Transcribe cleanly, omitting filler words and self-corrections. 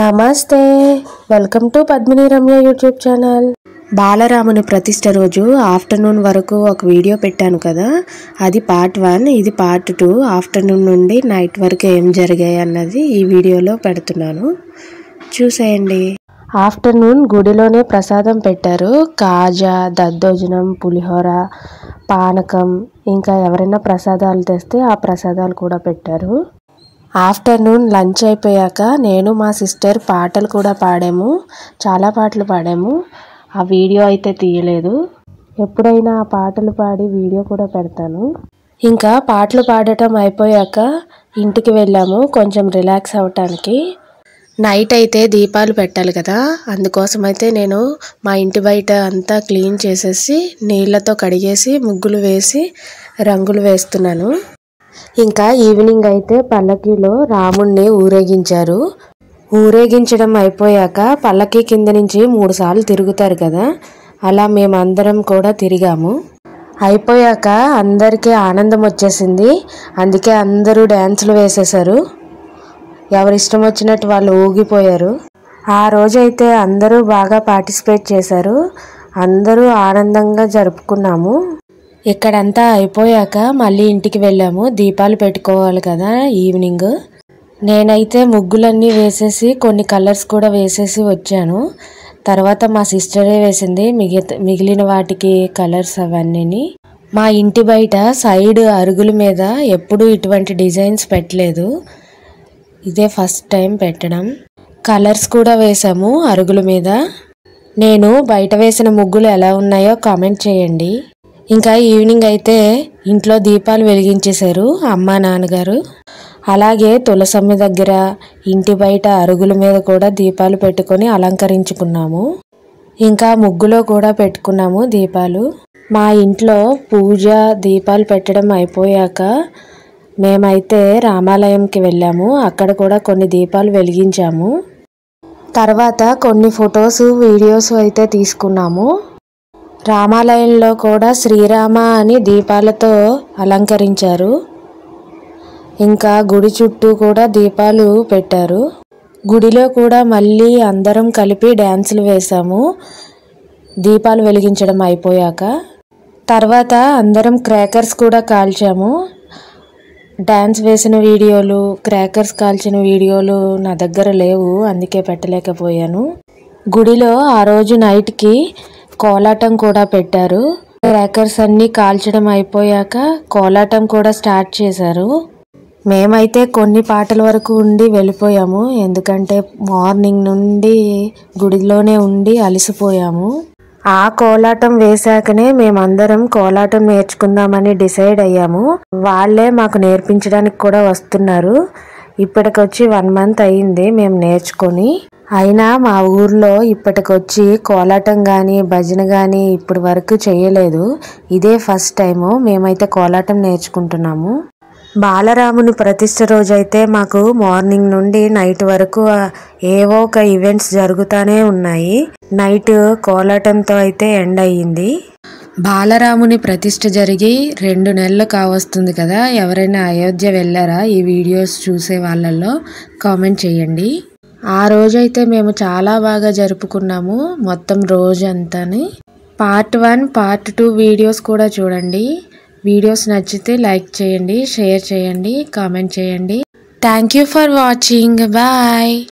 నమస్తే, welcome to Padmini Ramya YouTube channel. బాలరాముని ప్రతిష్ట రోజు ఆఫ్టర్నూన్ వరకు ఒక వీడియో పెట్టాను కదా, అది పార్ట్ 1, ఇది పార్ట్ 2. ఆఫ్టర్నూన్ నుండి నైట్ వరకు ఏం జరిగాయి అన్నది ఈ వీడియోలో పెడుతున్నాను, చూసేయండి. ఆఫ్టర్నూన్ గుడిలోనే ప్రసాదం పెట్టారు. కాజా, దద్దోజనం, పులిహోర, పానకం, ఇంకా ఎవరైనా ప్రసాదాలు తెస్తే ఆ ప్రసాదాలు కూడా పెట్టారు. ఆఫ్టర్నూన్ లంచ్ అయిపోయాక నేను మా సిస్టర్ పాటలు కూడా పాడాము, చాలా పాటలు పాడాము. ఆ వీడియో అయితే తీయలేదు, ఎప్పుడైనా ఆ పాటలు పాడి వీడియో కూడా పెడతాను. ఇంకా పాటలు పాడటం అయిపోయాక ఇంటికి వెళ్ళాము కొంచెం రిలాక్స్ అవ్వటానికి. నైట్ అయితే దీపాలు పెట్టాలి కదా, అందుకోసం అయితే నేను మా ఇంటి బయట అంతా క్లీన్ చేసేసి నీళ్ళతో కడిగేసి ముగ్గులు వేసి రంగులు వేస్తున్నాను. ఇంకా ఈవినింగ్ అయితే పల్లకీలో రాముణ్ణి ఊరేగించారు. ఊరేగించడం అయిపోయాక పల్లకీ కింద నుంచి 3 సార్లు తిరుగుతారు కదా, అలా మేమందరం కూడా తిరిగాము. అయిపోయాక అందరికీ ఆనందం వచ్చేసింది, అందుకే అందరూ డ్యాన్సులు వేసేశారు. ఎవరిష్టం వచ్చినట్టు వాళ్ళు ఊగిపోయారు. ఆ రోజైతే అందరూ బాగా పార్టిసిపేట్ చేశారు, అందరూ ఆనందంగా జరుపుకున్నాము. ఇక్కడంతా అయిపోయాక మళ్ళీ ఇంటికి వెళ్ళాము, దీపాలు పెట్టుకోవాలి కదా ఈవినింగ్. నేనైతే ముగ్గులన్నీ వేసేసి కొన్ని కలర్స్ కూడా వేసేసి వచ్చాను. తర్వాత మా సిస్టరే వేసింది మిగిలిన వాటికి కలర్స్ అవన్నీ. మా ఇంటి బయట సైడ్ అరుగుల మీద ఎప్పుడూ ఇటువంటి డిజైన్స్ పెట్టలేదు, ఇదే ఫస్ట్ టైం పెట్టడం. కలర్స్ కూడా వేసాము అరుగుల మీద. నేను బయట వేసిన ముగ్గులు ఎలా ఉన్నాయో కామెంట్ చేయండి. ఇంకా ఈవినింగ్ అయితే ఇంట్లో దీపాలు వెలిగించేశారు అమ్మ నాన్నగారు. అలాగే తులసమ్మ దగ్గర, ఇంటి బయట అరుగుల మీద కూడా దీపాలు పెట్టుకొని అలంకరించుకున్నాము. ఇంకా ముగ్గులో కూడా పెట్టుకున్నాము దీపాలు. మా ఇంట్లో పూజ దీపాలు పెట్టడం అయిపోయాక మేమైతే రామాలయంకి వెళ్ళాము, అక్కడ కూడా కొన్ని దీపాలు వెలిగించాము. తర్వాత కొన్ని ఫొటోస్ వీడియోస్ అయితే తీసుకున్నాము. రామాలయంలో కూడా శ్రీరామ అని దీపాలతో అలంకరించారు. ఇంకా గుడి చుట్టూ కూడా దీపాలు పెట్టారు. గుడిలో కూడా మళ్ళీ అందరం కలిపి డ్యాన్సులు వేసాము దీపాలు వెలిగించడం అయిపోయాక. తర్వాత అందరం క్రాకర్స్ కూడా కాల్చాము. డ్యాన్స్ వేసిన వీడియోలు, క్రాకర్స్ కాల్చిన వీడియోలు నా దగ్గర లేవు, అందుకే పెట్టలేకపోయాను. గుడిలో ఆ రోజు నైట్కి కోలాటం కూడా పెట్టారు. క్రాకర్స్ అన్నీ కాల్చడం అయిపోయాక కోలాటం కూడా స్టార్ట్ చేశారు. మేమైతే కొన్ని పాటల వరకు ఉండి వెళ్ళిపోయాము, ఎందుకంటే మార్నింగ్ నుండి గుడిలోనే ఉండి అలసిపోయాము. ఆ కోలాటం వేశాకనే మేమందరం కోలాటం నేర్చుకుందామని డిసైడ్ అయ్యాము. వాళ్ళే మాకు నేర్పించడానికి కూడా వస్తున్నారు. ఇప్పటికొచ్చి 1 మంత్ అయింది మేము నేర్చుకొని. అయినా మా ఊర్లో ఇప్పటికొచ్చి కోలాటం కానీ భజన కానీ ఇప్పటి వరకు చేయలేదు, ఇదే ఫస్ట్ టైము మేమైతే కోలాటం నేర్చుకుంటున్నాము. బాలరాముని ప్రతిష్ట రోజైతే మాకు మార్నింగ్ నుండి నైట్ వరకు ఏవో ఒక ఈవెంట్స్ జరుగుతూనే ఉన్నాయి. నైట్ కోలాటంతో అయితే ఎండ్ అయ్యింది. బాలరాముని ప్రతిష్ట జరిగి 2 నెలలు కావస్తుంది కదా, ఎవరైనా అయోధ్య వెళ్ళారా ఈ వీడియోస్ చూసే వాళ్ళల్లో కామెంట్ చేయండి. ఆ రోజైతే మేము చాలా బాగా జరుపుకున్నాము మొత్తం రోజంతాని. పార్ట్ 1 పార్ట్ 2 వీడియోస్ కూడా చూడండి. వీడియోస్ నచ్చితే లైక్ చేయండి, షేర్ చేయండి, కామెంట్ చేయండి. Thank you for watching, bye.